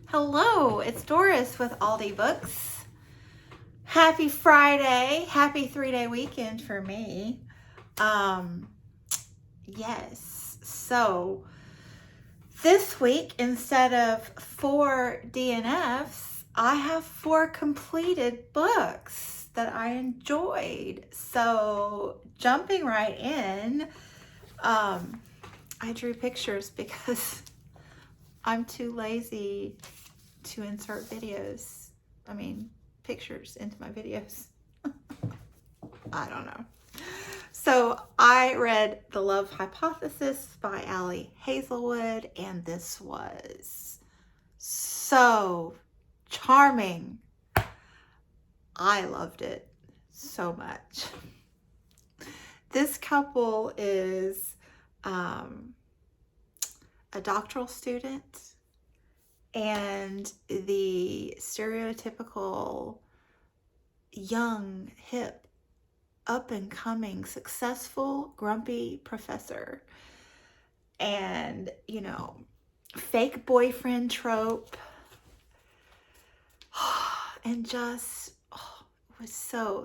Hello, it's Doris with Aldi Books. Happy Friday. Happy 3-day weekend for me. Yes. So this week, instead of 4 DNFs, I have 4 completed books that I enjoyed. So jumping right in, I drew pictures because I'm too lazy to insert pictures into my videos. I don't know. So I read The Love Hypothesis by Hazelwood, and this was so charming. I loved it so much. This couple is a doctoral student and the stereotypical young, hip, up-and-coming, successful, grumpy professor. And, fake boyfriend trope. And just,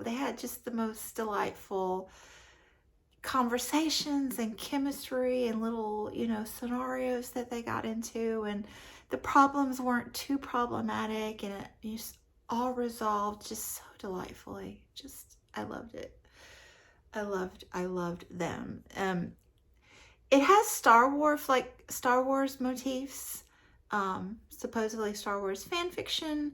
they had just the most delightful conversations and chemistry and little, scenarios that they got into, and the problems weren't too problematic, and it just all resolved just so delightfully. I loved it. I loved them. It has Star Wars motifs, supposedly Star Wars fan fiction,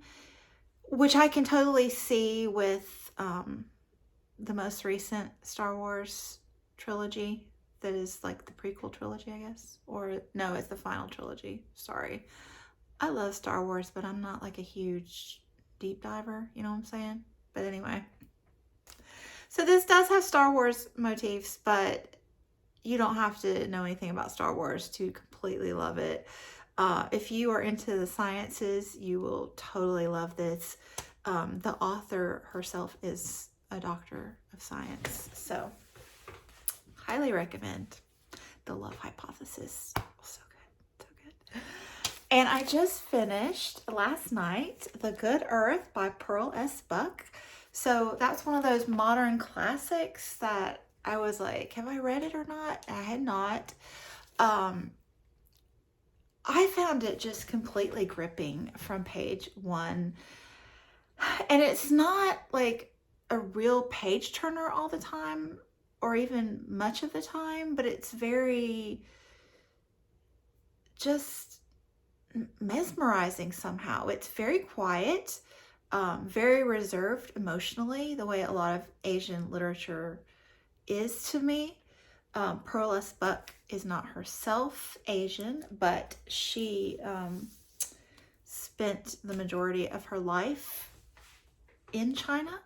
which I can totally see with the most recent Star Wars trilogy that is like the prequel trilogy, I guess. Or no, it's the final trilogy. Sorry. I love Star Wars, but I'm not like a huge deep diver, you know what I'm saying? But anyway. So this does have Star Wars motifs, but you don't have to know anything about Star Wars to completely love it. If you are into the sciences, you will totally love this. The author herself is a doctor of science, so highly recommend The Love Hypothesis. So good. And I just finished last night The Good Earth by Pearl S. Buck. So that's one of those modern classics that I was like, have I read it or not? I had not. I found it just completely gripping from page 1. And it's not like a real page turner all the time, or even much of the time, but it's very just mesmerizing somehow. It's very quiet, very reserved emotionally, the way a lot of Asian literature is to me. Pearl S. Buck is not herself Asian, but she spent the majority of her life in China.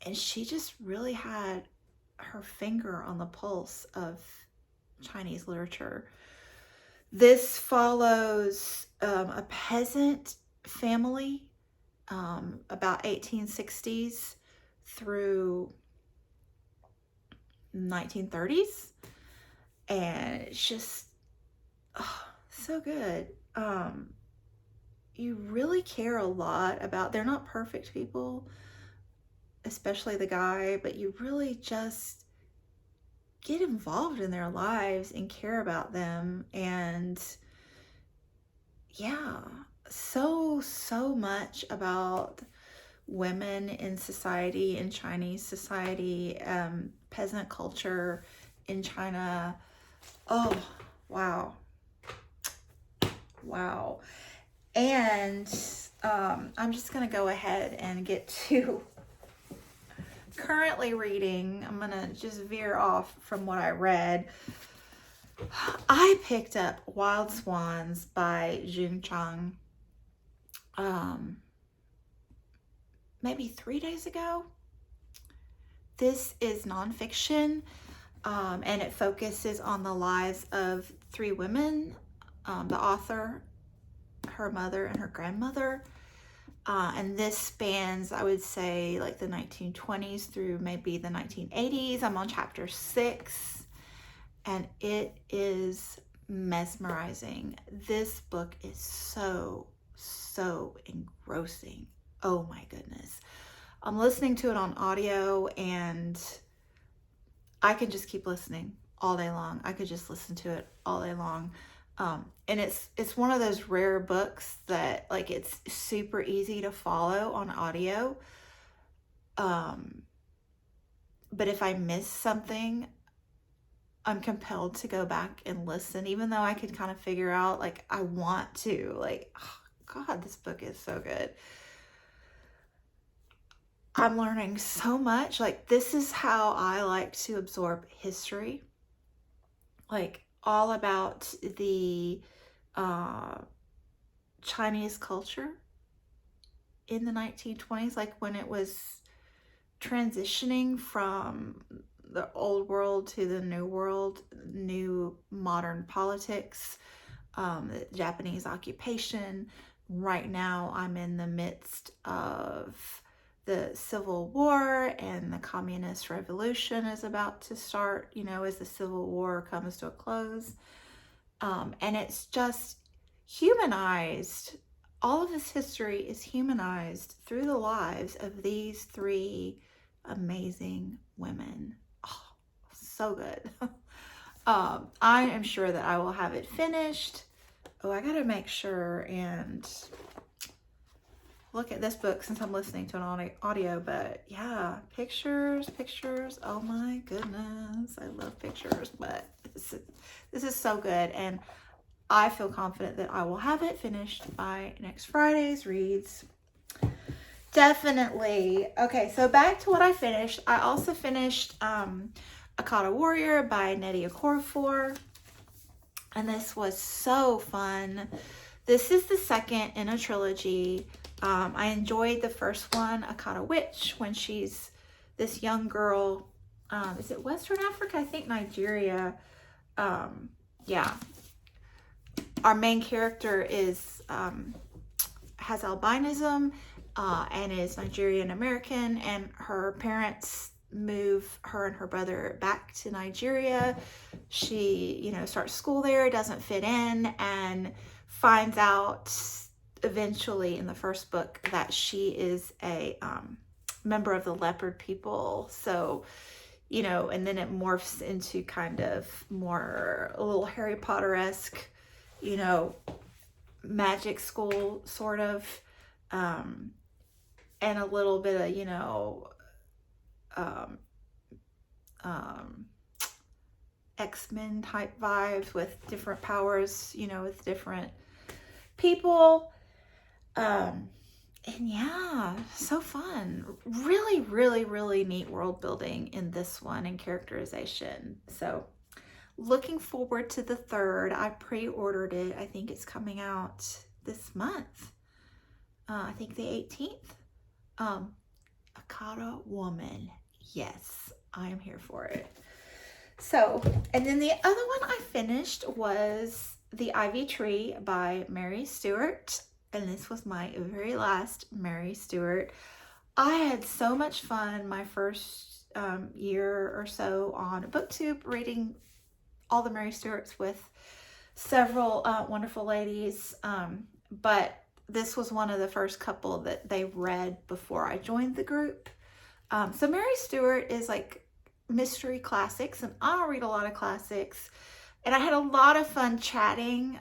And she just really had her finger on the pulse of Chinese literature. This follows a peasant family about 1860s through 1930s, and it's just so good. You really care a lot about, they're not perfect people, especially the guy, but you really just get involved in their lives and care about them. And yeah, so much about women in society, in Chinese society, peasant culture in China. Oh, wow. And I'm just going to go ahead and get to currently reading. I'm going to just veer off from what I read. I picked up Wild Swans by Chung maybe 3 days ago. This is nonfiction, and it focuses on the lives of 3 women, the author, her mother, and her grandmother. And this spans, I would say, like the 1920s through maybe the 1980s. I'm on chapter 6, and it is mesmerizing. This book is so engrossing. Oh my goodness. I'm listening to it on audio and I can just keep listening all day long. I could just listen to it all day long. And it's one of those rare books that like it's super easy to follow on audio. But if I miss something, I'm compelled to go back and listen, even though I could kind of figure out, like, I want to, like, oh God, this book is so good. I'm learning so much. Like, this is how I like to absorb history. Like, all about the Chinese culture in the 1920s, like when it was transitioning from the old world to the new world, new modern politics, the Japanese occupation. Right now, I'm in the midst of the Civil War, and the Communist Revolution is about to start, you know, as the Civil War comes to a close. And it's just humanized. All of this history is humanized through the lives of these three amazing women. Oh, so good. I am sure that I will have it finished. Oh, I gotta make sure and look at this book since I'm listening to an audio, but yeah, pictures. Oh my goodness, I love pictures, but this is so good, and I feel confident that I will have it finished by next Friday's reads. Definitely. Okay, so back to what I finished. I also finished Akata Warrior by Neddy Okorafor, and this was so fun. This is the second in a trilogy. I enjoyed the first one, Akata Witch, when she's this young girl. Is it Western Africa? I think Nigeria. Yeah. Our main character is has albinism and is Nigerian American, and her parents move her and her brother back to Nigeria. She, you know, starts school there, doesn't fit in, and finds out eventually in the first book that she is a member of the leopard people. So, you know, and then it morphs into kind of more a little Harry Potter-esque, you know, magic school sort of, and a little bit of, you know, X-Men type vibes with different powers, you know, with different people. And yeah, so fun. Really neat world building in this one and characterization. So looking forward to the third. I pre-ordered it. I think it's coming out this month. I think the 18th. Akata Woman. Yes, I am here for it. So, and then the other one I finished was The Ivy Tree by Mary Stuart. And this was my very last Mary Stuart. I had so much fun my first year or so on BookTube reading all the Mary Stuarts with several wonderful ladies. But this was one of the first couple that they read before I joined the group. So Mary Stuart is like mystery classics, and I don't read a lot of classics. And I had a lot of fun chatting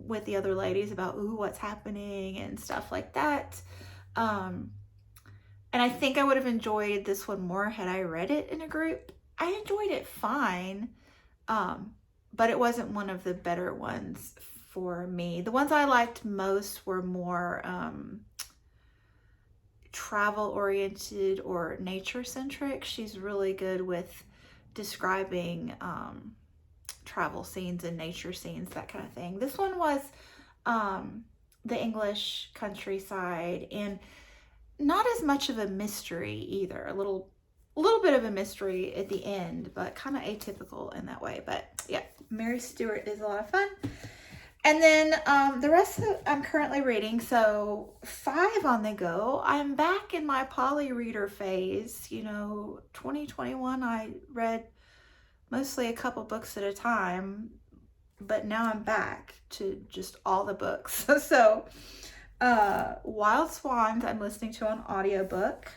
with the other ladies about, ooh, what's happening and stuff like that. And I think I would have enjoyed this one more had I read it in a group. I enjoyed it fine, but it wasn't one of the better ones for me. The ones I liked most were more travel-oriented or nature-centric. She's really good with describing travel scenes and nature scenes, that kind of thing. This one was the English countryside, and not as much of a mystery either. A little bit of a mystery at the end, but kind of atypical in that way. But yeah, Mary Stuart is a lot of fun. And then the rest of I'm currently reading, so 5 on the go. I'm back in my poly reader phase. You know, 2021, I read mostly a couple books at a time. but now I'm back to just all the books. So Wild Swans I'm listening to on audiobook.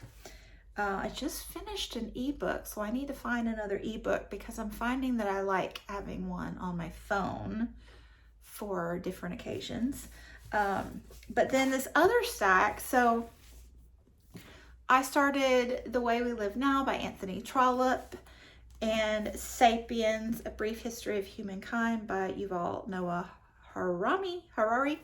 I just finished an ebook, so I need to find another ebook because I'm finding that I like having one on my phone for different occasions. But then this other stack, so I started The Way We Live Now by Anthony Trollope and Sapiens, A Brief History of Humankind by Yuval Noah Harari.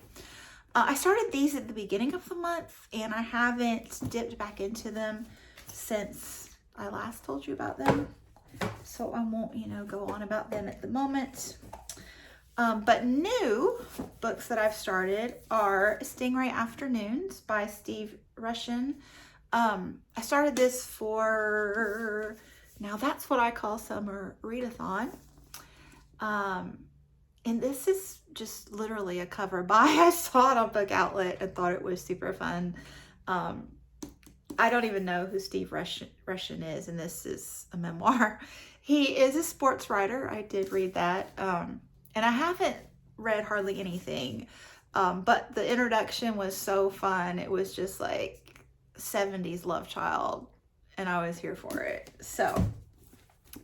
I started these at the beginning of the month, and I haven't dipped back into them since I last told you about them. So I won't, go on about them at the moment. But new books that I've started are Stingray Afternoons by Steve Rushin. I started this for, now that's what I call summer readathon. And this is just literally a cover buy. I saw it on Book Outlet and thought it was super fun. I don't even know who Steve Rushin is, and this is a memoir. He is a sports writer. I did read that. And I haven't read hardly anything, but the introduction was so fun. It was just like 70s love child, and I was here for it. So,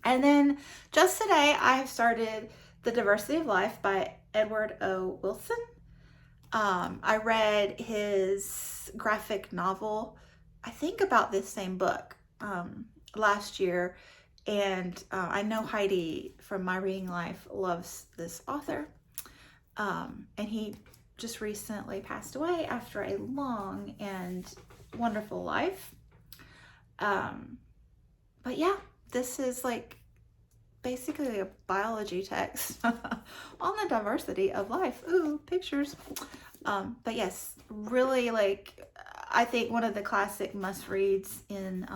and then just today I have started The Diversity of Life by Edward O. Wilson. I read his graphic novel, I think about this same book, last year. And I know Heidi from My Reading Life loves this author. And he just recently passed away after a long and wonderful life. But yeah, this is like basically a biology text on the diversity of life. Ooh, pictures. But yes, really, like, I think one of the classic must-reads in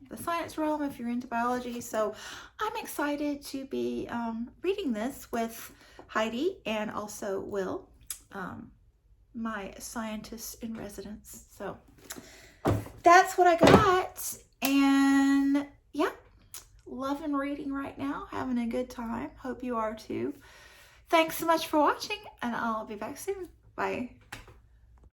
the science realm if you're into biology. So I'm excited to be reading this with Heidi and also Will, my scientist in residence. So that's what I got. And yeah, loving reading right now, having a good time. Hope you are too. Thanks so much for watching, and I'll be back soon. Bye.